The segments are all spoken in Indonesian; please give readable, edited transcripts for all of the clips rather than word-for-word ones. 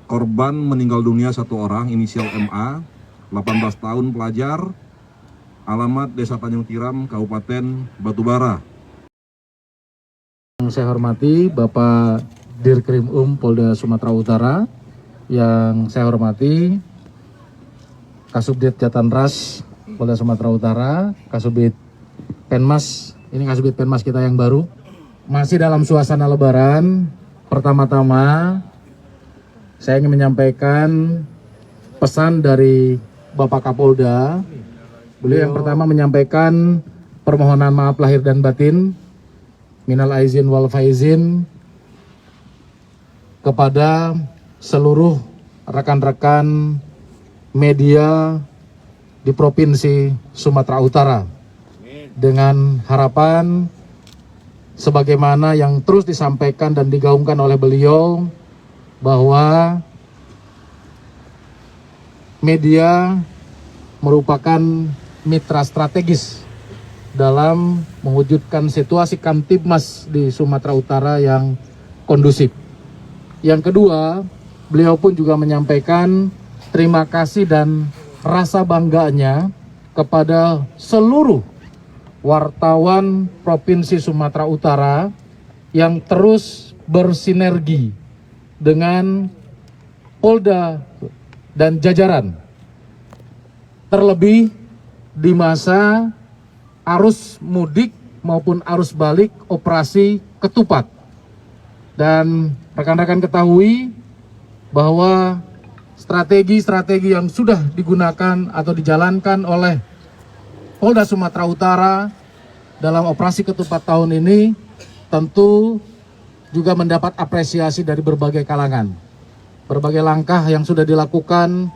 Korban meninggal dunia 1 orang, inisial MA, 18 tahun, pelajar, alamat Desa Tanjung Tiram, Kabupaten Batubara. Yang saya hormati Bapak Dirkrim Polda Sumatera Utara, yang saya hormati Kasubdit Jatanras Polda Sumatera Utara, Kasubdit Penmas, ini Kasubdit Penmas kita yang baru. Masih dalam suasana Lebaran, pertama-tama saya ingin menyampaikan pesan dari Bapak Kapolda. Beliau yang pertama menyampaikan permohonan maaf lahir dan batin, minal aizin wal faizin, kepada seluruh rekan-rekan media di Provinsi Sumatera Utara, dengan harapan sebagaimana yang terus disampaikan dan digaungkan oleh beliau, bahwa media merupakan mitra strategis dalam mewujudkan situasi Kamtibmas di Sumatera Utara yang kondusif. Yang kedua, beliau pun juga menyampaikan terima kasih dan rasa bangganya kepada seluruh wartawan Provinsi Sumatera Utara yang terus bersinergi dengan Polda dan jajaran, terlebih di masa arus mudik maupun arus balik operasi ketupat. Dan rekan-rekan ketahui bahwa strategi-strategi yang sudah digunakan atau dijalankan oleh Polda Sumatera Utara dalam operasi ketupat tahun ini tentu juga mendapat apresiasi dari berbagai kalangan. Berbagai langkah yang sudah dilakukan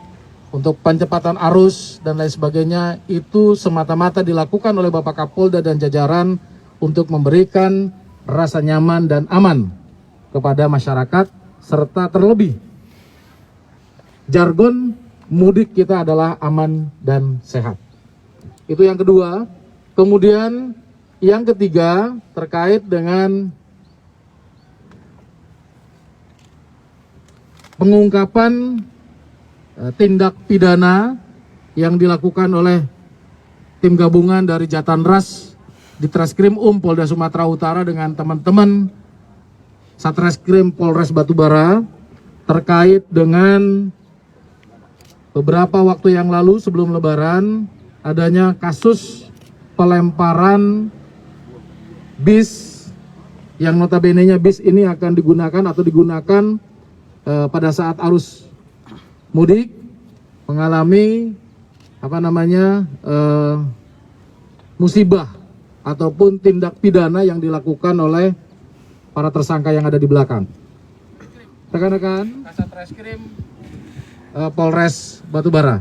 untuk pencepatan arus dan lain sebagainya itu semata-mata dilakukan oleh Bapak Kapolda dan jajaran untuk memberikan rasa nyaman dan aman kepada masyarakat, serta terlebih jargon mudik kita adalah aman dan sehat. Itu yang kedua. Kemudian yang ketiga terkait dengan pengungkapan tindak pidana yang dilakukan oleh tim gabungan dari Jatanras di Treskrim Polda Sumatera Utara dengan teman-teman Satreskrim Polres Batubara terkait dengan beberapa waktu yang lalu sebelum Lebaran adanya kasus pelemparan bis yang notabene-nya bis ini akan digunakan pada saat arus mudik, mengalami musibah ataupun tindak pidana yang dilakukan oleh para tersangka yang ada di belakang. Rekan-rekan Kasat Reskrim Polres Batubara.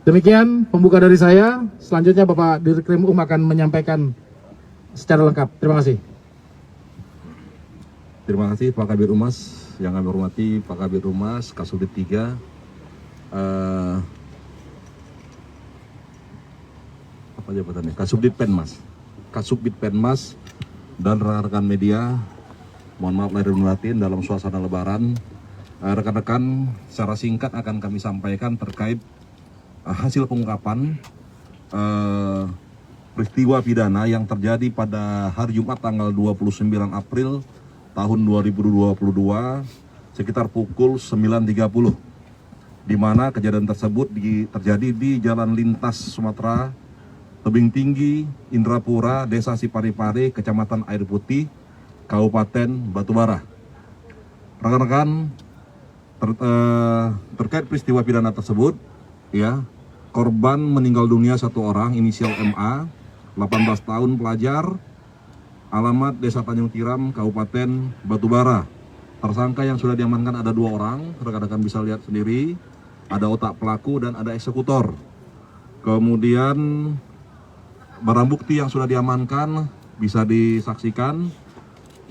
Demikian pembuka dari saya. Selanjutnya Bapak Dirkrim akan menyampaikan secara lengkap. Terima kasih. Terima kasih Pak Kabid Humas, yang kami hormati Pak Kabid Humas, Kasubdit 3, apa jabatannya? Kasubdit Penmas, dan rekan-rekan media. Mohon maaf lahir dan batin dalam suasana Lebaran. Rekan-rekan, secara singkat akan kami sampaikan terkait hasil pengungkapan peristiwa pidana yang terjadi pada hari Jumat tanggal 29 April tahun 2022 sekitar pukul 9.30, di mana kejadian tersebut terjadi di Jalan Lintas Sumatera, Tebing Tinggi, Indrapura, Desa Siparipare, Kecamatan Air Putih, Kabupaten Batubara. Rekan-rekan, terkait peristiwa pidana tersebut, ya, korban meninggal dunia 1 orang, inisial MA, 18 tahun, pelajar, alamat Desa Tanjung Tiram, Kabupaten Batubara. Tersangka yang sudah diamankan ada 2 orang, rekan-rekan bisa lihat sendiri, ada otak pelaku dan ada eksekutor. Kemudian barang bukti yang sudah diamankan bisa disaksikan,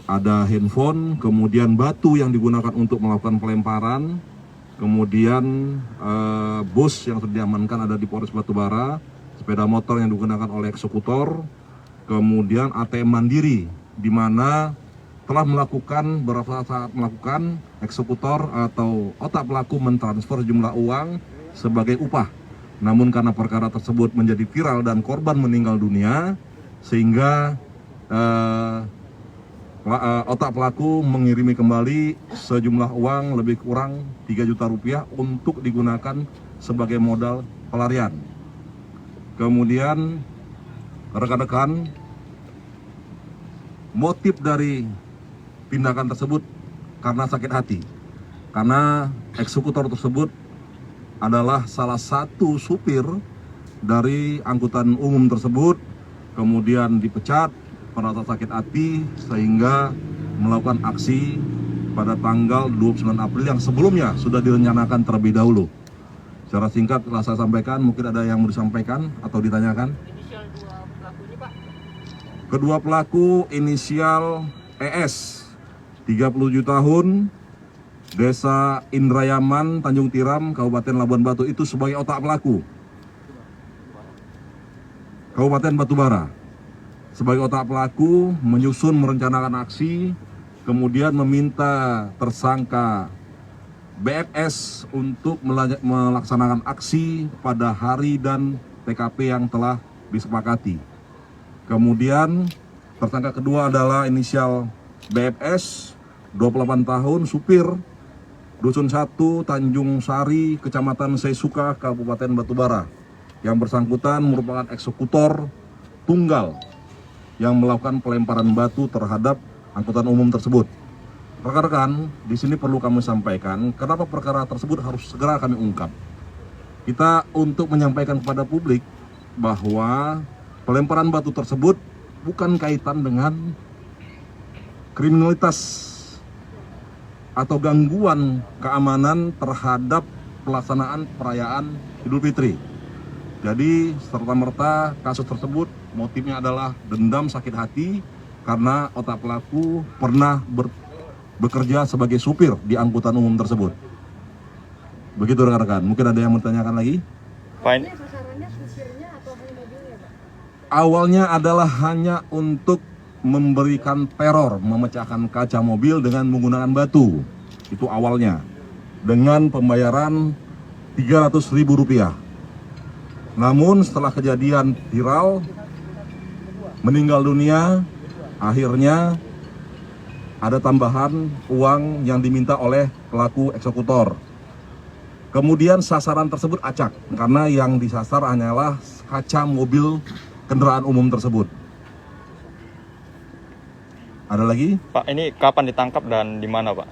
ada handphone, kemudian batu yang digunakan untuk melakukan pelemparan, kemudian bus yang sudah diamankan ada di Polres Batubara, sepeda motor yang digunakan oleh eksekutor, kemudian ATM mandiri di mana telah melakukan beberapa saat melakukan eksekutor atau otak pelaku mentransfer jumlah uang sebagai upah. Namun karena perkara tersebut menjadi viral dan korban meninggal dunia, sehingga otak pelaku mengirimi kembali sejumlah uang lebih kurang 3 juta rupiah untuk digunakan sebagai modal pelarian. Kemudian rekan-rekan, motif dari tindakan tersebut karena sakit hati, karena eksekutor tersebut adalah salah satu supir dari angkutan umum tersebut, kemudian dipecat, merasa sakit hati sehingga melakukan aksi pada tanggal 29 April yang sebelumnya sudah direncanakan terlebih dahulu. Secara singkat telah saya sampaikan, mungkin ada yang mau disampaikan atau ditanyakan. Inisial dua pelaku ini, Pak. Kedua pelaku inisial ES, 37 tahun, Desa Indrayaman, Tanjung Tiram, Kabupaten Labuan Batu, itu sebagai otak pelaku. Kabupaten Batubara. Sebagai otak pelaku menyusun merencanakan aksi, kemudian meminta tersangka BFS untuk melaksanakan aksi pada hari dan TKP yang telah disepakati. Kemudian tersangka kedua adalah inisial BFS, 28 tahun, supir, Dusun 1, Tanjung Sari, Kecamatan Sesuka, Kabupaten Batubara. Yang bersangkutan merupakan eksekutor tunggal yang melakukan pelemparan batu terhadap angkutan umum tersebut. Rekan-rekan, di sini perlu kami sampaikan kenapa perkara tersebut harus segera kami ungkap. Kita untuk menyampaikan kepada publik bahwa pelemparan batu tersebut bukan kaitan dengan kriminalitas atau gangguan keamanan terhadap pelaksanaan perayaan Idul Fitri. Jadi serta-merta kasus tersebut motifnya adalah dendam sakit hati karena otak pelaku pernah bekerja sebagai supir di angkutan umum tersebut. Begitu rekan-rekan, mungkin ada yang bertanyakan lagi? Pak, ini Sasarannya supirnya atau hanya mobilnya, Pak? Awalnya adalah hanya untuk memberikan teror, memecahkan kaca mobil dengan menggunakan batu. Itu awalnya. Dengan pembayaran Rp300.000. Namun setelah kejadian viral, meninggal dunia, akhirnya ada tambahan uang yang diminta oleh pelaku eksekutor. Kemudian sasaran tersebut acak, karena yang disasar hanyalah kaca mobil kendaraan umum tersebut. Ada lagi? Pak, ini kapan ditangkap dan di mana, Pak?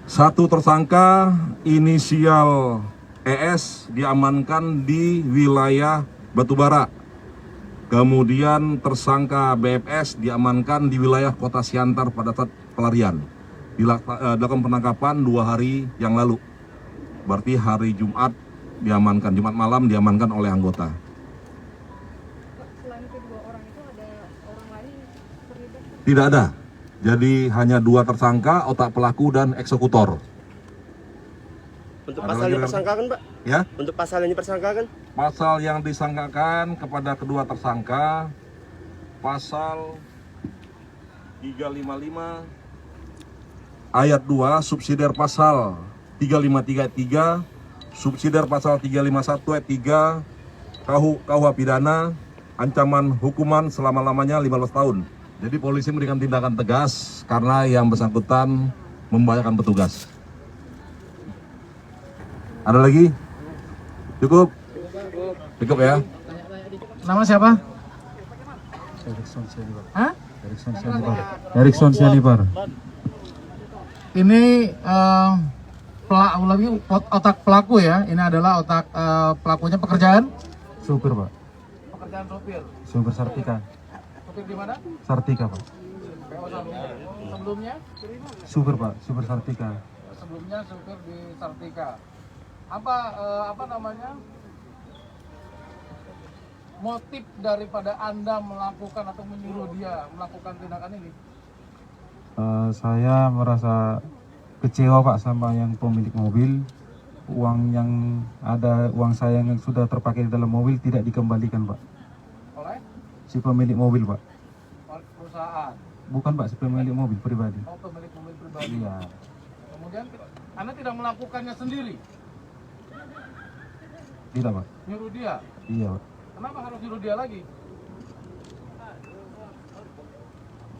Satu tersangka inisial ES diamankan di wilayah Batubara. Kemudian tersangka BFS diamankan di wilayah Kota Siantar pada saat pelarian. Dilakukan penangkapan 2 hari yang lalu. Berarti hari Jumat diamankan, Jumat malam diamankan oleh anggota. Pak, selain kedua orang itu ada orang lain terlibat? Tidak ada. Jadi hanya 2 tersangka, otak pelaku dan eksekutor. Untuk Ada pasal lagi, yang dipersangkakan, Pak? Ya, Untuk pasal yang dipersangkakan? pasal yang disangkakan kepada kedua tersangka, pasal 355 ayat 2, subsidiar pasal 3533, subsidiar pasal 351 ayat 3 KUH pidana, ancaman hukuman selama-lamanya 15 tahun. Jadi polisi memberikan tindakan tegas karena yang bersangkutan membahayakan petugas. Ada lagi? Cukup? Cukup ya? Nama siapa? Hah? Erikson Sianipar. Ini otak pelaku ya. Ini adalah otak pelakunya pekerjaan. Supir, Pak. Pekerjaan sopir. Supir Sartika. Sopir di mana? Sartika, Pak. Sebelumnya? Supir, Pak. Supir Sartika. Sebelumnya sopir di Sartika. Apa namanya? Motif daripada Anda melakukan atau menyuruh dia melakukan tindakan ini? Saya merasa kecewa, Pak, sama yang pemilik mobil. Uang saya yang sudah terpakai di dalam mobil tidak dikembalikan, Pak. Oleh Si pemilik mobil, Pak. perusahaan. Bukan Pak, si pemilik mobil pribadi. Oh, pemilik mobil pribadi. Iya. Kemudian Anda tidak melakukannya sendiri, Tidak Pak. nyuruh dia. Iya Pak. Kenapa harus nyuruh dia lagi?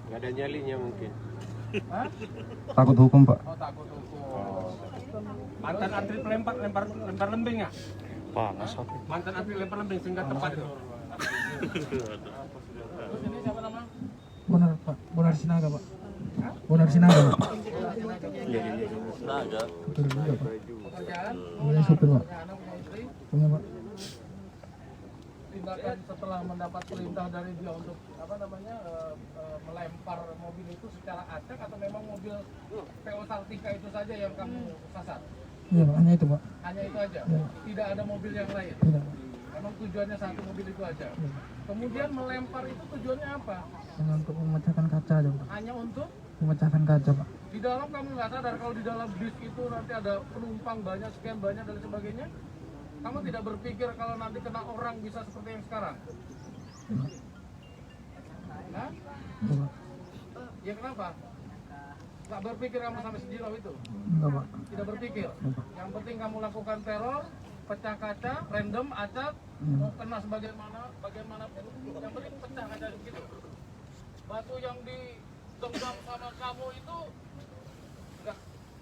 Nggak ada nyalinya mungkin. Hah? Takut hukum Pak. Oh, takut hukum. Mantan atlet lempar lembing ya? Panas aku. Mantan atlet lempar lembing sehingga tepat itu. Terus ini siapa nama? Bonar Pak, Bonar Sinaga Pak. Bonar Sinaga Pak. Supir juga Pak. Pekerjaan? Punya supir Pak. Punya anak, punya istri? Punya Pak. Tindakan setelah mendapat perintah dari dia untuk melempar mobil itu secara acak atau memang mobil PO Sartika itu saja yang kamu sasar? Iya Pak, hanya itu Pak. Hanya itu aja? Iya. Tidak ada mobil yang lain? Tidak Pak. Memang tujuannya satu mobil itu aja? Iya. Kemudian melempar itu tujuannya apa? Hanya untuk memecahkan kaca aja Pak. Hanya untuk? Memecahkan kaca Pak. Di dalam kamu nggak sadar kalau di dalam bis itu nanti ada penumpang banyak, sekian banyak dan sebagainya? Kamu tidak berpikir kalau nanti kena orang bisa seperti yang sekarang? Hah? Iya Pak. Ya kenapa? Nggak berpikir kamu sampai sejauh itu? Enggak Pak. Tidak berpikir? Yang penting kamu lakukan teror, pecah kaca, random, acak, mau kena bagaimanapun, yang penting pecah kaca gitu. Batu yang digenggam sama kamu itu nggak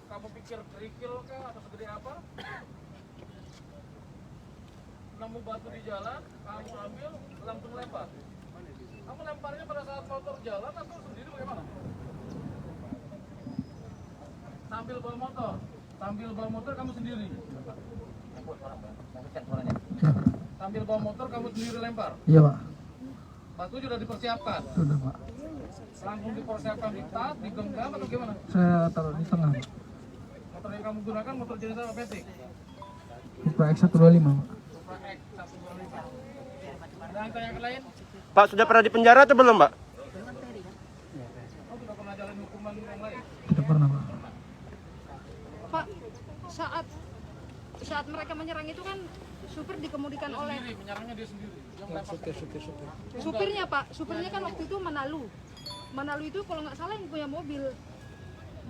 kamu pikir kerikil kah atau segede apa? Nemu batu di jalan, kamu ambil, langsung lempar. Kamu lemparnya pada saat motor jalan atau sendiri bagaimana? Sambil bawa motor kamu sendiri. Sambil bawa motor kamu sendiri lempar. Iya Pak. Batu sudah dipersiapkan. Sudah Pak. Langsung dipersiapkan di tas, digenggam atau gimana? Saya taruh di tengah Pak. Motor yang kamu gunakan motor jenis apa, Matic? Supra X125 Pak. Supra X125. Ada angka yang lain? Pak sudah pernah di penjara atau belum Pak? Oh, sudah pernah jalan hukuman yang lain? Tidak pernah Pak. Pak, saat mereka menyerang itu kan supir dikemudikan oleh Sendiri, menyerangnya dia sendiri. Yang lempar. supirnya Pak. Supirnya kan waktu itu Manalu itu kalau nggak salah yang punya mobil.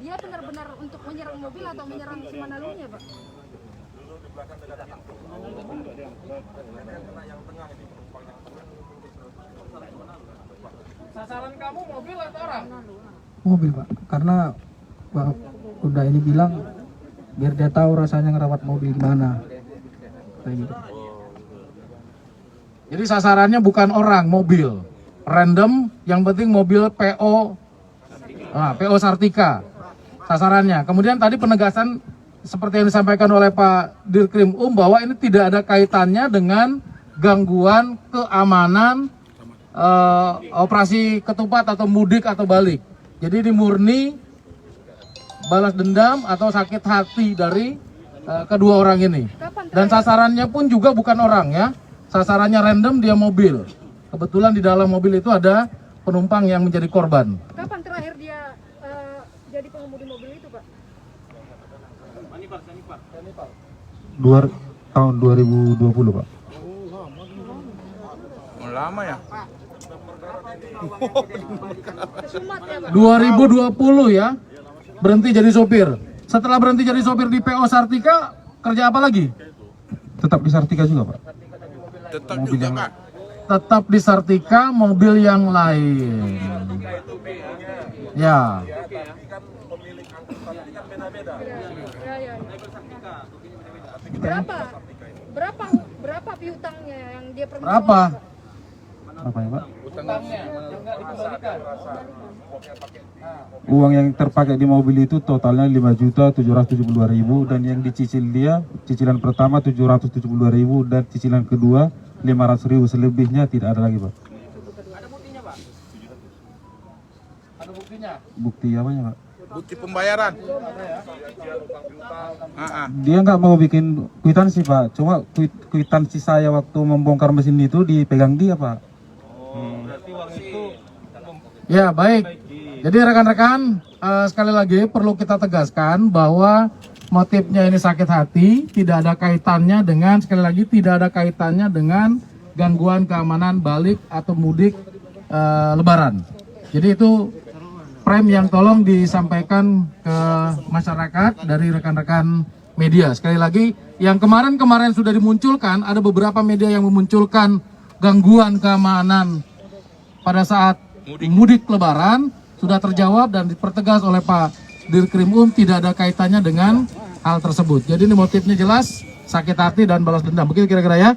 Dia benar-benar untuk menyerang mobil atau menyerang si Manalunya Pak? Sasaran kamu mobil atau orang? Mobil Pak. Karena Pak udah ini bilang biar dia tahu rasanya ngerawat mobil gimana. Kayak gitu. Jadi sasarannya bukan orang, mobil. Random, yang penting mobil PO Sartika sasarannya. Kemudian tadi penegasan seperti yang disampaikan oleh Pak Dirkrim bahwa ini tidak ada kaitannya dengan gangguan keamanan operasi ketupat atau mudik atau balik. Jadi ini murni balas dendam atau sakit hati dari kedua orang ini. Dan sasarannya pun juga bukan orang ya. Sasarannya random, dia mobil. Kebetulan di dalam mobil itu ada penumpang yang menjadi korban. Kapan terakhir dia jadi pengemudi mobil itu Pak? Tahun 2020 Pak. Lama ya? Kesumat ya Pak? 2020 ya, berhenti jadi sopir. Setelah berhenti jadi sopir di PO Sartika, kerja apa lagi? Tetap di Sartika juga Pak. Tetap Mobil juga yang- Pak. Tetap di Sartika, mobil yang lain. Ya, Ya. Berapa piutangnya yang dia perminta? berapa? Apa ya Pak? Utangnya yang nggak dikembalikan. Uang yang terpakai di mobil itu totalnya 5.772.000 dan yang dicicil dia, cicilan pertama 772.000 dan cicilan kedua 500.000, selebihnya tidak ada lagi Pak. Ada buktinya Pak? Ada buktinya? Bukti apanya Pak? Bukti pembayaran. Dia nggak mau bikin kwitansi Pak, cuma kwitansi saya waktu membongkar mesin itu dipegang dia Pak. Ya baik, jadi rekan-rekan sekali lagi perlu kita tegaskan bahwa motifnya ini sakit hati, tidak ada kaitannya dengan, sekali lagi tidak ada kaitannya dengan gangguan keamanan balik atau mudik Lebaran. Jadi itu Prime yang tolong disampaikan ke masyarakat dari rekan-rekan media. Sekali lagi, yang kemarin-kemarin sudah dimunculkan, ada beberapa media yang memunculkan gangguan keamanan pada saat mudik lebaran, sudah terjawab dan dipertegas oleh Pak Dirkrim tidak ada kaitannya dengan hal tersebut. Jadi ini motifnya jelas, sakit hati dan balas dendam. Begitu kira-kira ya?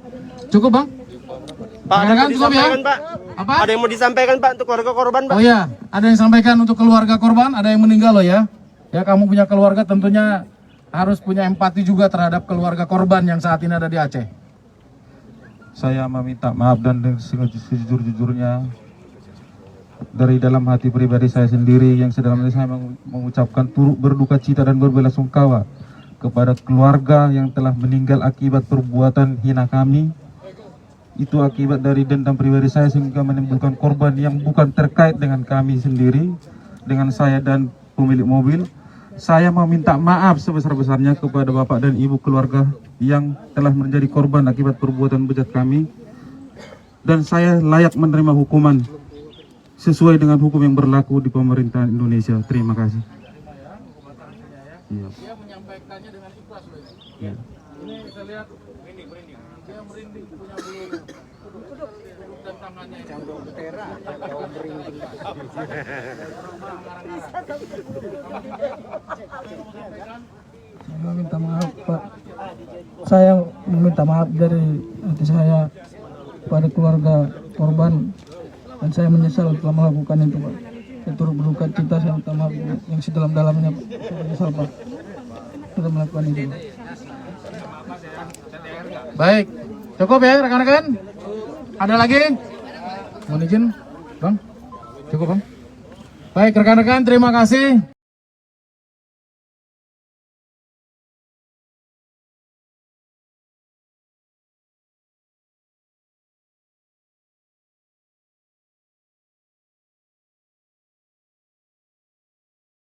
Cukup Bang? Pak, ada yang mau Cukup ya? disampaikan, Pak? Apa? Ada yang mau disampaikan, Pak, untuk keluarga korban, Pak? Oh ya, ada yang sampaikan untuk keluarga korban, ada yang meninggal loh ya. Ya, kamu punya keluarga tentunya harus punya empati juga terhadap keluarga korban yang saat ini ada di Aceh. Saya meminta maaf dan sejujur-jujurnya dari dalam hati pribadi saya sendiri, yang sedalamnya saya mengucapkan turut berduka cita dan berbelasungkawa kepada keluarga yang telah meninggal akibat perbuatan hina kami. Itu akibat dari dendam pribadi saya sehingga menimbulkan korban yang bukan terkait dengan kami sendiri, dengan saya dan pemilik mobil. Saya meminta maaf sebesar-besarnya kepada bapak dan ibu keluarga yang telah menjadi korban akibat perbuatan bejat kami. Dan saya layak menerima hukuman sesuai dengan hukum yang berlaku di pemerintahan Indonesia. Terima kasih. Iya. Dia menyampaikannya dengan ikhlas loh. Iya. Ini saya lihat dia merinding punya bulu dan tangannya Saya minta maaf Pak. Saya meminta maaf dari hati saya pada keluarga korban dan saya menyesal telah melakukan itu Pak. Saya turut berduka cita, saya minta maaf yang sedalam-dalamnya Pak. Saya menyesal Pak sudah melakukan itu Pak. Baik, cukup ya rekan-rekan? Ada lagi? Mohon izin, Bang? Cukup Bang? Baik rekan-rekan, terima kasih.